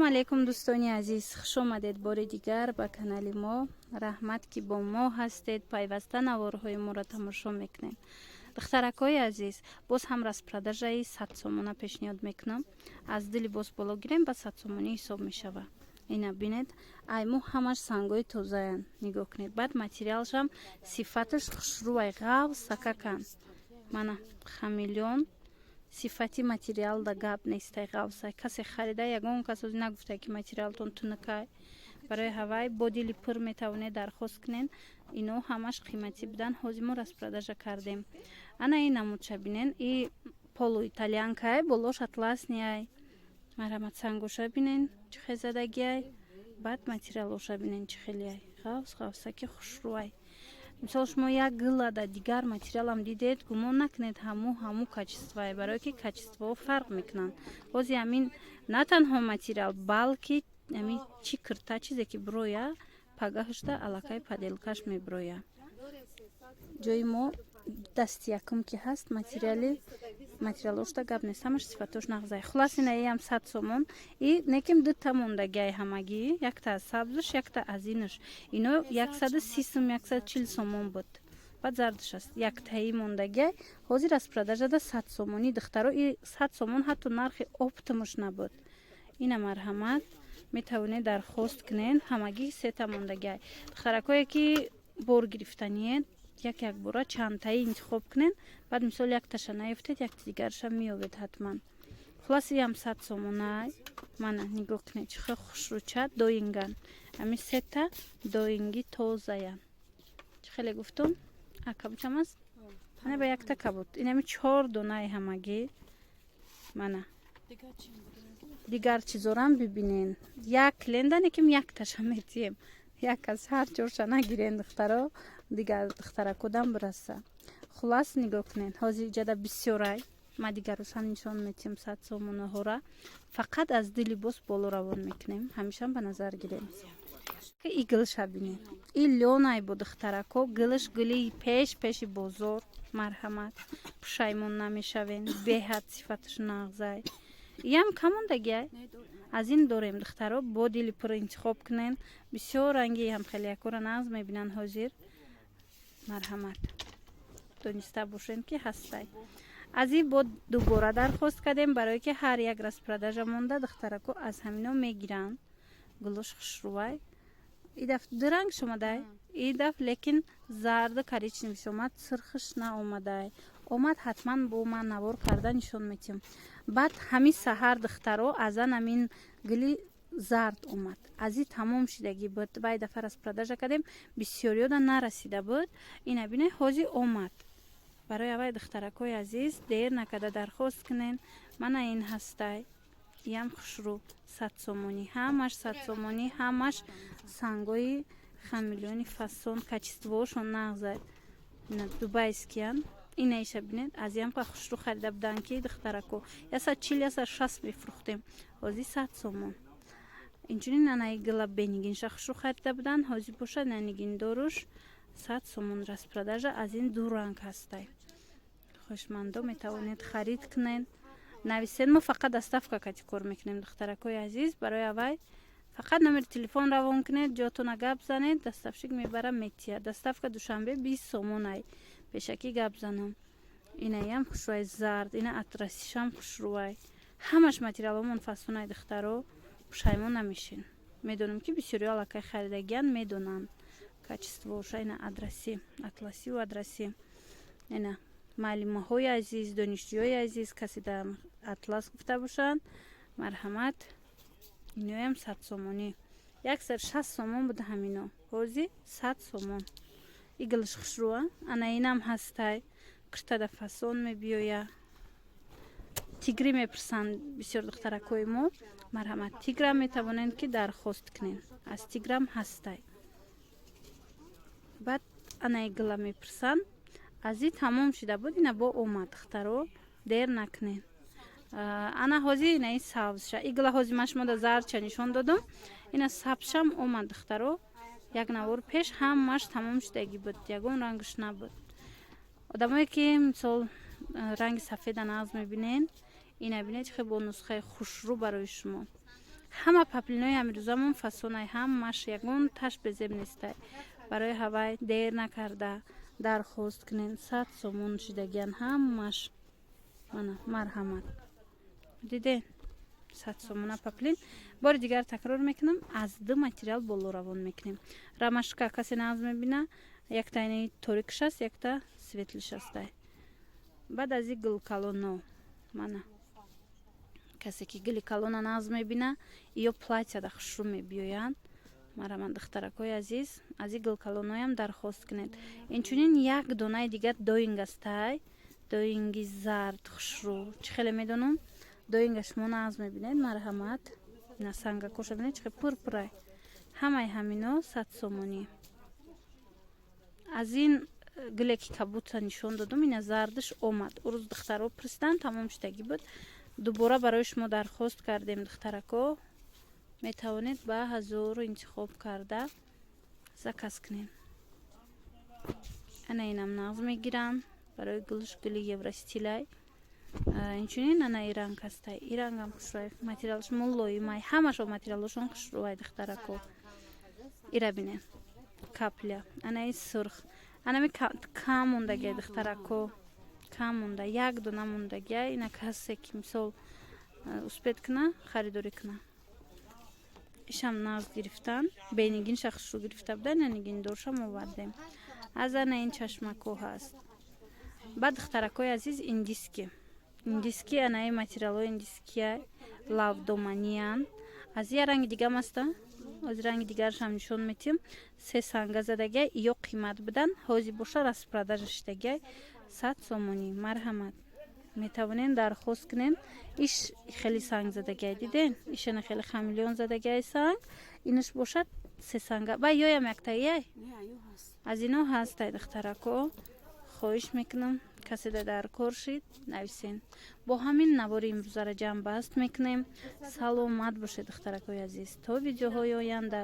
Ассалому алайкум дӯстони азиз, хуш омадед бори дигар ба канали мо. Раҳмат ки бо мо ҳастед, пайваста наворҳои моро тамошо мекунед. Духтаракҳои азиз, боз ҳам распродажаи 100 сомона пешниҳод мекунам. Аз дили боз боло гирем ба 100 сомонӣ ҳисоб мешава. Ина бинед, айму ҳамаш сангои тозаян. Нигоҳ кунед. Баъд материалшам сифаташ хушрӯай ғав сакакан. Мана хамелеон сифати материал да гап нестай ғавсай. Касе харида ягон кас ози нагуфта ки материалтон тунакай. Барои ҳавай бо дили пур метавонед дархост кунед. Ино ҳамаш қиматӣ будан. ҳозир мо распродажа кардем. Ана ин намудша бинен. И полу итальянкай, болош атласниай. Марҳамат сангоша бинен чӣ хезадагиай. Баъд материалоша бинен чӣ хелиай. Ғавсаки хушрӯай. Мисол шумо як гилада дигар материалам дидед, гумон накунед ҳаму качествое, барое ки качествоҳо фарқ мекунанд. Бози ҳамин на танҳо материал, балки ҳамин чӣ кирта чизе ки броя, пагаҳашда аллакай паделкаш меброя. Ҷои мо дасти якум ки ҳаст, материалошда гап нест, ҳамаш сифатош нағзай. Хулас ина ам 100 сомон. И неким дутта мондагиай ҳамагӣ, якта аз сабзаш, якта аз инаш. Ино 130 сом, 140 сомон буд. Баъд зардаш аст. Яктаи мондагиай. Ҳозир распродажада 100 сомонӣ духтаро. И 100 сомон ҳатто нархи оптимуш набуд. Ина марҳамат метавонед дархост кунед. Ҳамагӣ сета мондагиай. Духтаракое ки бор гирифтаниед, як бора чандтаи интихоб кунед. Баъд мисол якташа наёфтед, якти дигарша меёвед ҳатман. Хулоси ям 100 сомонай. Мана нигоҳ кунед чӣ хел хушрӯча доинган. Ами сета доинги тозаян. Чӣ хеле гуфтум? Кабутам аст? Ана ба якта кабут. Инами 4 донаи ҳамагӣ. Мана. Дигар чизорам бибинен. Як ленда неким якташа метием. Як аз ҳар ҷорша нагирен духтаро. Дигар духтаракодам бираса. Хулас нигоҳ кунед. Ҳозир ҷада бисёрай. Ма дигарошам нишон метием 100 сомонаҳора. Фақат аз дили боз боло равон мекунем. Ҳамешам ба назар гирем. Ки и гилша бинед. И лёнай бо духтарако, гилш гили пеши бозор. Марҳамат. Пушаймон намешавен. Беҳад сифаташ нағзай. Ям камондагиай. Аз ин дорем духтаро бо дили пур интихоб кунен. Бисёр ранги ҳам хеле якора нағз мебинан ҳозир. Марҳамат. Дониста бошед ки ҳастай. Аз ин бо дубора дархост кардем, барое ки ҳар як распродажа монда духтарако аз ҳамино мегиранд. Гулош хушрӯай. Идаф дуранг шомадай. Идаф лекин зарду коричневиш омад, сирхиш наомадай. Омад ҳатман бо ман навор карда нишон метиҳам. Баъд ҳамин саҳар духтаро азан ҳамин гили зард омад. Аз ин тамом шидагӣ буд. Вай дафъа распродажа кардем, бисёриёда нарасида буд. Ина бинед ҳозир омад. Барои авай духтаракҳои азиз дер накарда дархост кунен. Мана ин ҳастай. Ям хушрӯ 100 сомонӣ. Ҳамаш 100 сомонӣ, ҳамаш сангои хамелеони фасон, качествоошон нағзад. Ина дубайскиян. Ина иша бинед. Аз ям ка хушрӯ харида будан ки духтарако 140, 160 мефурӯхтем. Ҳозир 100 сомон. Инчунин анаи гила бенигинша хушрӯ харида будан. Ҳозир бошад нанигин доруш 100 сомон распродажа аз ин ду ранг ҳастай. Хушмандо метавонед харид кунед. Нависен мо фақат доставка кор мекунем духтаракои азиз. Барои авай фақат номери телефон равон кунед, ҷотона гап занед, доставщик мебара метия. Доставка душанбе 20 сомонай. Пешакӣ гап занам. Инаям хушрӯай зард, ина атрасишам хушрӯай. Ҳамаш материаломон фасонай духтаро. Пушаймон намешин. Медонам ки бисёриё аллакай харидагиян медонанд. Качествоша ина адраси, атласиву адраси. Ина маълимаҳои азиз, донишҷӯёи азиз, каси дар атлас гуфта бошанд. Марҳамат. Иноям 100 сомонӣ. 160 сомон буд ҳамино. Ҳозир 100 сомон. Иглиш хушрӯа. Ана инам ҳастай. Киртада фасон мебиёя. Тигри мепирсанд бисёр духтаракои мо. Марҳамат. Тиграм метавонед ки дархост кунед. Аз тиграм ҳастай. Баъд ана игла мепирсанд. Аз ин тамом шида буд. Ина бо омад духтаро. Дер накунед. Ана ҳозир ина ин сабзша. Игла ҳозир ма шумода зарча нишон додам. Ина сабзшам омад духтаро. Як навор пеш ҳамаш тамом шидагӣ буд. Ягон рангаш набуд. Одамое ки мисол ранги сафеда нағз мебинен. Ина бинед ки бо нусхаи хушрӯ барои шумо. ҳама паплинои амрӯзамон фасонаи ҳамаш ягон таш безеб нестай. Барои ҳавай дер накарда дархост кунен. 100 сомон шидагиян ҳамаш. Мана марҳамат. Диден? 100 сомона паплин. Бори дигар такрор мекунам. Аз ду материал боло равон мекунем. Рамашка касе нағз мебина, якта ини торикш аст, якта светлиш астай. Баъд аз и гулкалоно. Мана касе ки гули калона нағз мебина, ё платьяда хушрӯ мебиёянд. Марҳамат духтаракои азиз, аз и гулкалоноям дархост кунед. Инчунин як донаи дигар доинг астай. Доинги зард хушрӯ. Чӣ хеле медонам? Доинга шумо нағз мебинед. Марҳамат. Ина сангакоша бинед чӣ хеле пурпурай. Ҳамаи ҳамино 100 сомонӣ. Аз ин гуле ки кабута нишон додум, ина зардиш омад. Урӯз духтаро пурсиданд, тамом шудагӣ буд. Дубора барои шумо дархост кардем духтарако. Метавонед ба 1000 интихоб карда заказ кунед. Ана инам нағз мегирам барои гулш гули евростилай. Инчунин ана и ранг ҳастай. И рангам хушрӯай. Материалш мулоимай. Ҳамашо материалошон хушрӯай духтарако. Ира бинед. Капля. Ана и сурх. Анами кам мондагия духтарако. Кам монда. Як дона мондагия. Ина касе ки мисол успед куна, харидорӣ куна. Ишам нағз гирифтан. Бейнигин шахшрӯ гирифта будан, янигин доршам овардем. Аз ана ин чашмако ҳаст. Баъд духтаракои азиз индиски. Индиски анаи материалои индиския лавдоманиян. Аз я ранги дигам аста. Аз ранги дигаршам нишон метим. 3 санга задагия ё қимат будан. Ҳозир боша распродажа шидагия 100 сомонӣ. Марҳамат. Метавонен дархост кунен. Иш хеле санг задагия диден? Ишана хеле хамилён задагияи санг. Инаш бошад 3 санга. Ба ёям яктая? Аз ино ҳастай духтарако. хоҳиш мекунам каседа дар кор шид нависен. Бо ҳамин навори имрӯзара ҷамъ баст мекунем. Саломат бошед духтаракои азиз. То видеоҳои оянда.